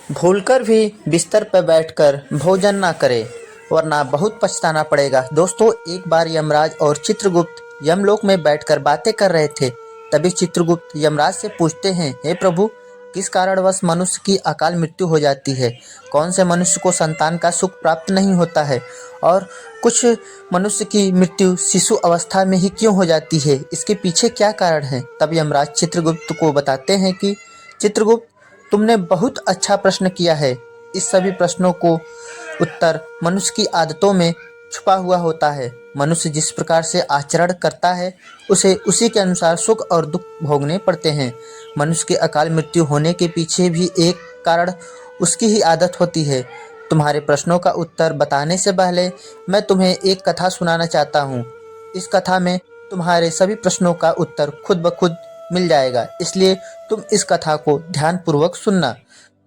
भूलकर भी बिस्तर पर बैठकर भोजन ना करे, वरना बहुत पछताना पड़ेगा। दोस्तों, एक बार यमराज और चित्रगुप्त यमलोक में बैठकर बातें कर रहे थे। तभी चित्रगुप्त यमराज से पूछते हैं, हे प्रभु, किस कारणवश मनुष्य की अकाल मृत्यु हो जाती है? कौन से मनुष्य को संतान का सुख प्राप्त नहीं होता है? और कुछ मनुष्य की मृत्यु शिशु अवस्था में ही क्यों हो जाती है? इसके पीछे क्या कारण है? तब यमराज चित्रगुप्त को बताते हैं कि चित्रगुप्त, तुमने बहुत अच्छा प्रश्न किया है। इस सभी प्रश्नों को उत्तर मनुष्य की आदतों में छुपा हुआ होता है। मनुष्य जिस प्रकार से आचरण करता है, उसे उसी के अनुसार सुख और दुख भोगने पड़ते हैं। मनुष्य के अकाल मृत्यु होने के पीछे भी एक कारण उसकी ही आदत होती है। तुम्हारे प्रश्नों का उत्तर बताने से पहले मैं तुम्हें एक कथा सुनाना चाहता हूँ। इस कथा में तुम्हारे सभी प्रश्नों का उत्तर खुद ब खुद मिल जाएगा, इसलिए तुम इस कथा को ध्यानपूर्वक सुनना।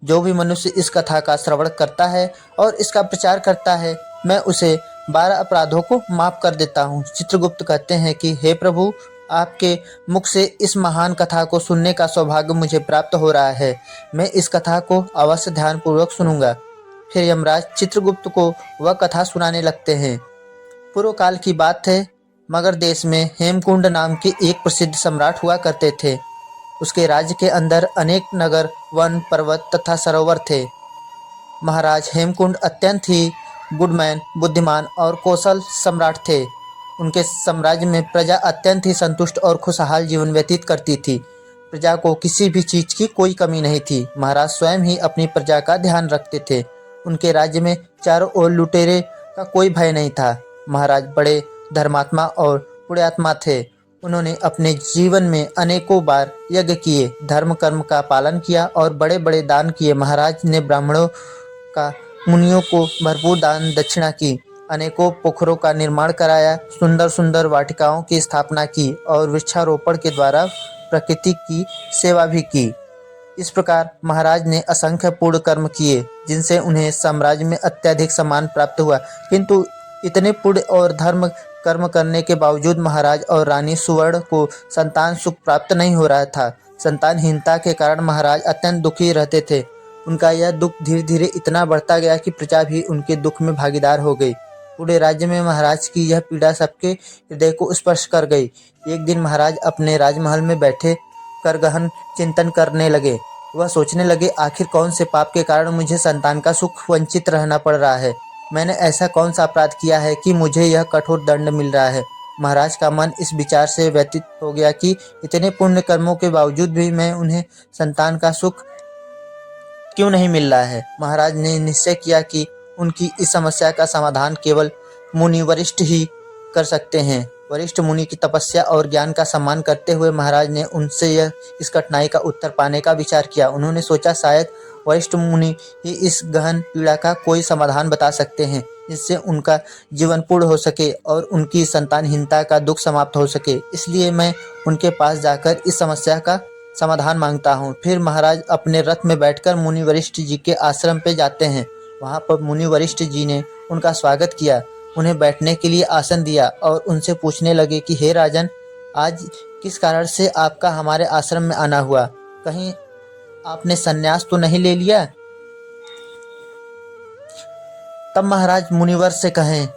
जो भी मनुष्य इस कथा का श्रवण करता है और इसका प्रचार करता है, मैं उसे 12 अपराधों को माफ कर देता हूँ। चित्रगुप्त कहते हैं कि हे प्रभु, आपके मुख से इस महान कथा को सुनने का सौभाग्य मुझे प्राप्त हो रहा है। मैं इस कथा को अवश्य ध्यानपूर्वक सुनूंगा। फिर यमराज चित्रगुप्त को वह कथा सुनाने लगते हैं। पूर्व काल की बात है। मगध देश में हेमकुंड नाम के एक प्रसिद्ध सम्राट हुआ करते थे। उसके राज्य के अंदर अनेक नगर, वन, पर्वत तथा सरोवर थे। महाराज हेमकुंड अत्यंत ही गुडमैन, बुद्धिमान और कौशल सम्राट थे। उनके साम्राज्य में प्रजा अत्यंत ही संतुष्ट और खुशहाल जीवन व्यतीत करती थी। प्रजा को किसी भी चीज की कोई कमी नहीं थी। महाराज स्वयं ही अपनी प्रजा का ध्यान रखते थे। उनके राज्य में चारों ओर लुटेरे का कोई भय नहीं था। महाराज बड़े धर्मात्मा और पुण्यात्मा थे। उन्होंने अपने जीवन में अनेकों बार यज्ञ किए, धर्म कर्म का पालन किया और बड़े बड़े दान किए। महाराज ने ब्राह्मणों का, मुनियों को भरपूर दान दक्षिणा की, अनेकों पोखरों का निर्माण कराया, सुंदर सुंदर वाटिकाओं की स्थापना की और वृक्षारोपण के द्वारा प्रकृति की सेवा भी की। इस प्रकार महाराज ने असंख्य पूर्ण कर्म किए, जिनसे उन्हें साम्राज्य में अत्यधिक सम्मान प्राप्त हुआ। किंतु इतने पुण्य और धर्म कर्म करने के बावजूद महाराज और रानी सुवर्ण को संतान सुख प्राप्त नहीं हो रहा था। संतानहीनता के कारण महाराज अत्यंत दुखी रहते थे। उनका यह दुख धीरे धीरे इतना बढ़ता गया कि प्रजा भी उनके दुख में भागीदार हो गई। पूरे राज्य में महाराज की यह पीड़ा सबके हृदय को स्पर्श कर गई। एक दिन महाराज अपने राजमहल में बैठे कर गहन चिंतन करने लगे। वह सोचने लगे, आखिर कौन से पाप के कारण मुझे संतान का सुख वंचित रहना पड़ रहा है? मैंने ऐसा कौन सा अपराध किया है कि मुझे यह कठोर दंड मिल रहा है? महाराज का मन इस विचार से व्यतीत हो गया कि इतने पुण्य कर्मों के बावजूद भी मैं उन्हें संतान का सुख क्यों नहीं मिल रहा है। महाराज ने निश्चय किया कि उनकी इस समस्या का समाधान केवल मुनि वरिष्ठ ही कर सकते हैं। वरिष्ठ मुनि की तपस्या और ज्ञान का सम्मान करते हुए महाराज ने उनसे इस कठिनाई का उत्तर पाने का विचार किया। उन्होंने सोचा, शायद वरिष्ठ मुनि ही इस गहन पीड़ा का कोई समाधान बता सकते हैं, जिससे उनका जीवन पूर्ण हो सके और उनकी संतानहीनता का दुख समाप्त हो सके। इसलिए मैं उनके पास जाकर इस समस्या का समाधान मांगता हूँ। फिर महाराज अपने रथ में बैठकर मुनि वरिष्ठ जी के आश्रम पे जाते हैं। वहाँ पर मुनि वरिष्ठ जी ने उनका स्वागत किया, उन्हें बैठने के लिए आसन दिया और उनसे पूछने लगे कि हे राजन, आज किस कारण से आपका हमारे आश्रम में आना हुआ? कहीं आपने संन्यास तो नहीं ले लिया? तब महाराज मुनिवर से कहें,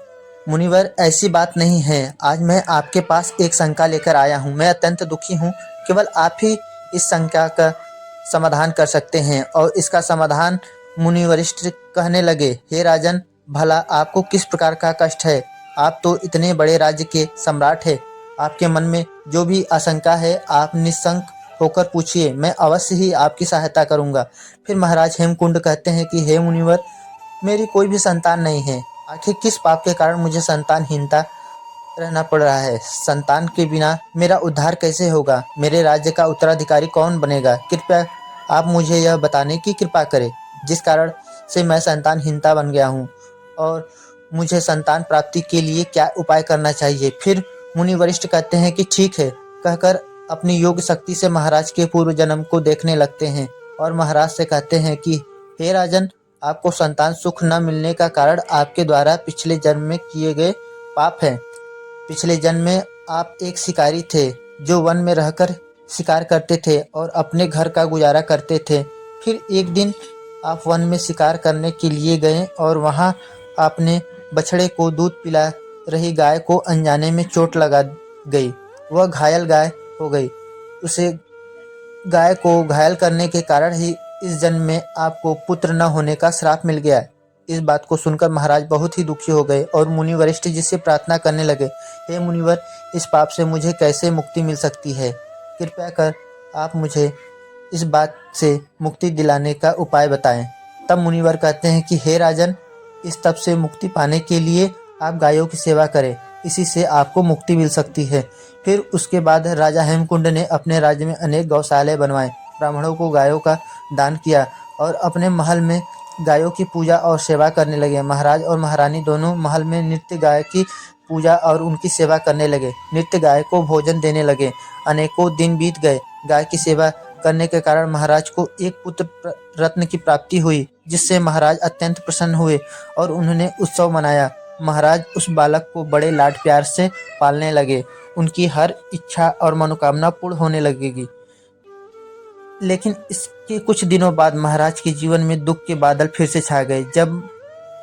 मुनिवर, ऐसी बात नहीं है। आज मैं आपके पास एक शंका लेकर आया हूँ। मैं अत्यंत दुखी हूँ। केवल आप ही इस शंका का समाधान कर सकते हैं। और इसका समाधान मुनि वरिष्ठ कहने लगे, हे राजन, भला आपको किस प्रकार का कष्ट है? आप तो इतने बड़े राज्य के सम्राट हैं। आपके मन में जो भी आशंका है, आप निशंक होकर पूछिए, मैं अवश्य ही आपकी सहायता करूंगा। फिर महाराज हेमकुंड कहते हैं कि हे मुनिवर, मेरी कोई भी संतान नहीं है। आखिर किस पाप के कारण मुझे संतानहीनता रहना पड़ रहा है? संतान के बिना मेरा उद्धार कैसे होगा? मेरे राज्य का उत्तराधिकारी कौन बनेगा? कृपया आप मुझे यह बताने की कृपा करें, जिस कारण से मैं संतानहीनता बन गया हूँ, और मुझे संतान प्राप्ति के लिए क्या उपाय करना चाहिए? फिर मुनि वरिष्ठ कहते हैं कि ठीक है, कहकर अपनी योग शक्ति से महाराज के पूर्व जन्म को देखने लगते हैं और महाराज से कहते हैं कि हे राजन, आपको संतान सुख न मिलने का कारण आपके द्वारा पिछले जन्म में किए गए पाप हैं। पिछले जन्म में आप एक शिकारी थे, जो वन में रहकर शिकार करते थे और अपने घर का गुजारा करते थे। फिर एक दिन आप वन में शिकार करने के लिए गए और वहां आपने बछड़े को दूध पिला रही गाय को अनजाने में चोट लगा गई। वह घायल गाय हो गई। उसे गाय को घायल करने के कारण ही इस जन्म में आपको पुत्र न होने का श्राप मिल गया। इस बात को सुनकर महाराज बहुत ही दुखी हो गए और मुनि वरिष्ठ जी से प्रार्थना करने लगे, हे मुनिवर, इस पाप से मुझे कैसे मुक्ति मिल सकती है? कृपया कर आप मुझे इस बात से मुक्ति दिलाने का उपाय बताएं। तब मुनिवर कहते हैं कि हे राजन, इस तप से मुक्ति पाने के लिए आप गायों की सेवा करें, इसी से आपको मुक्ति मिल सकती है। फिर उसके बाद राजा हेमकुंड ने अपने राज्य में अनेक गौशाले बनवाए, ब्राह्मणों को गायों का दान किया और अपने महल में गायों की पूजा और सेवा करने लगे। महाराज और महारानी दोनों महल में नित्य गाय की पूजा और उनकी सेवा करने लगे, नित्य गाय को भोजन देने लगे। अनेकों दिन बीत गए। गाय की सेवा करने के कारण महाराज को एक पुत्र रत्न की प्राप्ति हुई, जिससे महाराज अत्यंत प्रसन्न हुए और उन्होंने उत्सव मनाया। महाराज उस बालक को बड़े लाड प्यार से पालने लगे। उनकी हर इच्छा और मनोकामना पूर्ण होने लगेगी। लेकिन इसके कुछ दिनों बाद महाराज के जीवन में दुख के बादल फिर से छा गए। जब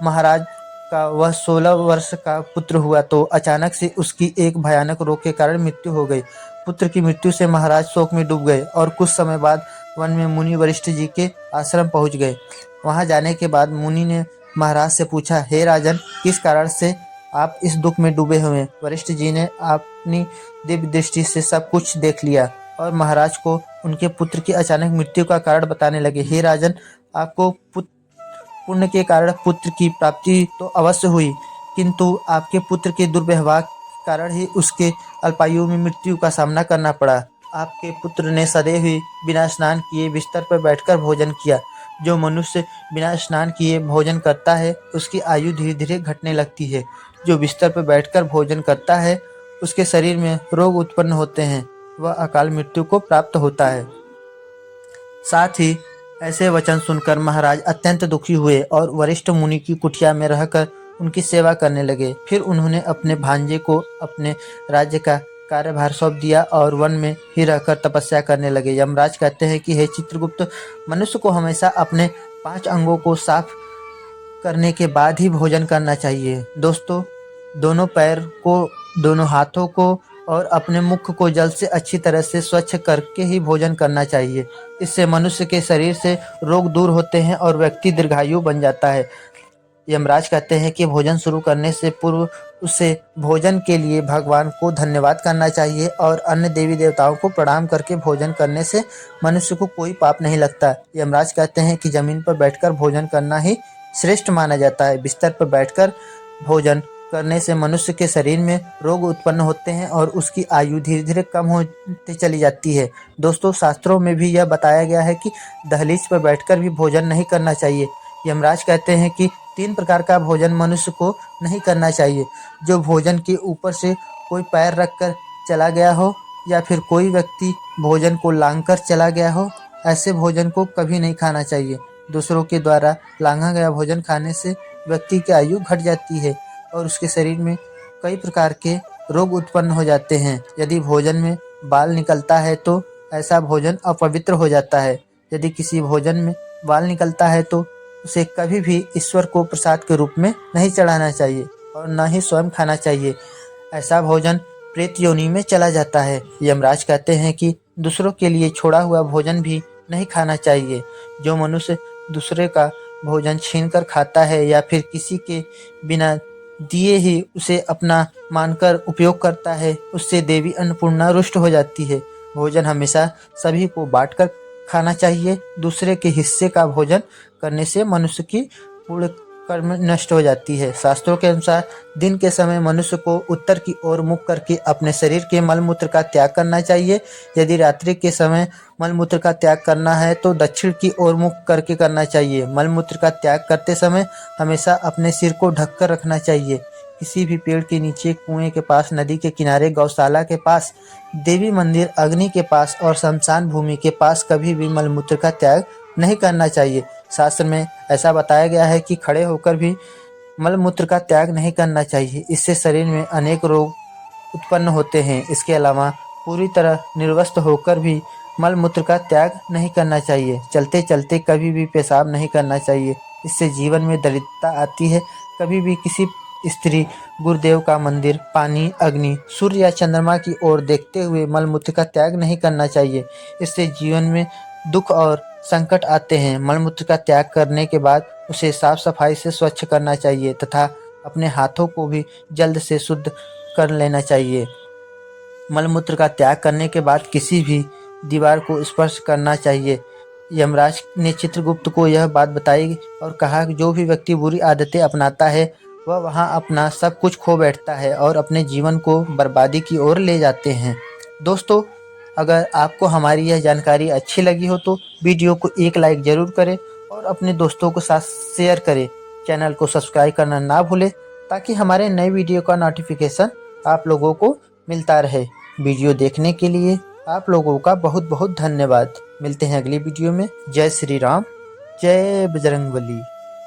महाराज का वह 16 वर्ष का पुत्र हुआ तो अचानक से उसकी एक भयानक रोग के कारण मृत्यु हो गई। पुत्र की मृत्यु से महाराज शोक में डूब गए और कुछ समय बाद वन में मुनि वरिष्ठ जी के आश्रम पहुंच गए। वहां जाने के बाद मुनि ने महाराज से पूछा, हे राजन, किस कारण से आप इस दुख में डूबे हुए हैं? वरिष्ठ जी ने अपनी दिव्य दृष्टि से सब कुछ देख लिया और महाराज को उनके पुत्र की अचानक मृत्यु का कारण बताने लगे। हे राजन, आपको पुण्य के कारण पुत्र की प्राप्ति तो अवश्य हुई, किंतु आपके पुत्र के दुर्व्यवहार के कारण ही उसके अल्पायु में मृत्यु का सामना करना पड़ा। आपके पुत्र ने सदैव ही बिना स्नान किए बिस्तर पर बैठकर भोजन किया। जो मनुष्य बिना स्नान किए भोजन करता है उसकी आयु धीरे धीरे घटने लगती है। जो बिस्तर पर बैठकर भोजन करता है उसके शरीर में रोग उत्पन्न होते हैं, वह अकाल मृत्यु को प्राप्त होता है। साथ ही ऐसे वचन सुनकर महाराज अत्यंत दुखी हुए और वरिष्ठ मुनि की कुटिया में रहकर उनकी सेवा करने लगे। फिर उन्होंने अपने भांजे को अपने राज्य का कार्यभार सौंप दिया और वन में ही रहकर तपस्या करने लगे। यमराज कहते हैं कि हे चित्रगुप्त, मनुष्य को हमेशा अपने 5 अंगों को साफ करने के बाद ही भोजन करना चाहिए। दोस्तों, दोनों पैर को, दोनों हाथों को और अपने मुख को जल से अच्छी तरह से स्वच्छ करके ही भोजन करना चाहिए। इससे मनुष्य के शरीर से रोग दूर होते हैं और व्यक्ति दीर्घायु बन जाता है। यमराज कहते हैं कि भोजन शुरू करने से पूर्व उसे भोजन के लिए भगवान को धन्यवाद करना चाहिए और अन्य देवी देवताओं को प्रणाम करके भोजन करने से मनुष्य को कोई पाप नहीं लगता। यमराज कहते हैं कि जमीन पर बैठकर भोजन करना ही श्रेष्ठ माना जाता है। बिस्तर पर बैठकर भोजन करने से मनुष्य के शरीर में रोग उत्पन्न होते हैं और उसकी आयु धीरे धीरे कम होती चली जाती है। दोस्तों, शास्त्रों में भी यह बताया गया है कि दहलीज पर बैठकर भी भोजन नहीं करना चाहिए। यमराज कहते हैं कि 3 प्रकार का भोजन मनुष्य को नहीं करना चाहिए। जो भोजन के ऊपर से कोई पैर रखकर चला गया हो या फिर कोई व्यक्ति भोजन को लांघकर चला गया हो, ऐसे भोजन को कभी नहीं खाना चाहिए। दूसरों के द्वारा लांघा गया भोजन खाने से व्यक्ति की आयु घट जाती है और उसके शरीर में कई प्रकार के रोग उत्पन्न हो जाते हैं। यदि भोजन में बाल निकलता है तो ऐसा भोजन अपवित्र हो जाता है। यदि किसी भोजन में बाल निकलता है तो उसे कभी भी ईश्वर को प्रसाद के रूप में नहीं चढ़ाना चाहिए और न ही स्वयं खाना चाहिए। ऐसा भोजन प्रेत योनि में चला जाता है। यमराज कहते हैं कि दूसरों के लिए छोड़ा हुआ भोजन भी नहीं खाना चाहिए। जो मनुष्य दूसरे का भोजन छीनकर खाता है या फिर किसी के बिना दिए ही उसे अपना मानकर उपयोग करता है, उससे देवी अन्नपूर्णा रुष्ट हो जाती है। भोजन हमेशा सभी को बांटकर खाना चाहिए। दूसरे के हिस्से का भोजन करने से मनुष्य की पूर्ण कर्म नष्ट हो जाती है। शास्त्रों के अनुसार दिन के समय मनुष्य को उत्तर की ओर मुख करके अपने शरीर के मलमूत्र का त्याग करना चाहिए। यदि रात्रि के समय मलमूत्र का त्याग करना है तो दक्षिण की ओर मुख करके करना चाहिए। मलमूत्र का त्याग करते समय हमेशा अपने सिर को ढककर रखना चाहिए। किसी भी पेड़ के नीचे, कुएं के पास, नदी के किनारे, गौशाला के पास, देवी मंदिर, अग्नि के पास और शमशान भूमि के पास कभी भी मलमूत्र का त्याग नहीं करना चाहिए। शास्त्र में ऐसा बताया गया है कि खड़े होकर भी मलमूत्र का त्याग नहीं करना चाहिए। इससे शरीर में अनेक रोग उत्पन्न होते हैं। इसके अलावा पूरी तरह निर्वस्त्र होकर भी मलमूत्र का त्याग नहीं करना चाहिए। चलते चलते कभी भी पेशाब नहीं करना चाहिए, इससे जीवन में दरिद्रता आती है। कभी भी किसी स्त्री, गुरुदेव का मंदिर, पानी, अग्नि, सूर्य या चंद्रमा की ओर देखते हुए मलमूत्र का त्याग नहीं करना चाहिए, इससे जीवन में दुख और संकट आते हैं। मलमूत्र का त्याग करने के बाद उसे साफ सफाई से स्वच्छ करना चाहिए तथा अपने हाथों को भी जल्द से शुद्ध कर लेना चाहिए। मलमूत्र का त्याग करने के बाद किसी भी दीवार को स्पर्श करना चाहिए। यमराज ने चित्रगुप्त को यह बात बताई और कहा कि जो भी व्यक्ति बुरी आदतें अपनाता है वह वहां अपना सब कुछ खो बैठता है और अपने जीवन को बर्बादी की ओर ले जाते हैं। दोस्तों, अगर आपको हमारी यह जानकारी अच्छी लगी हो तो वीडियो को एक लाइक ज़रूर करें और अपने दोस्तों के साथ शेयर करें। चैनल को सब्सक्राइब करना ना भूलें ताकि हमारे नए वीडियो का नोटिफिकेशन आप लोगों को मिलता रहे। वीडियो देखने के लिए आप लोगों का बहुत बहुत धन्यवाद। मिलते हैं अगली वीडियो में। जय श्री राम, जय बजरंगबली।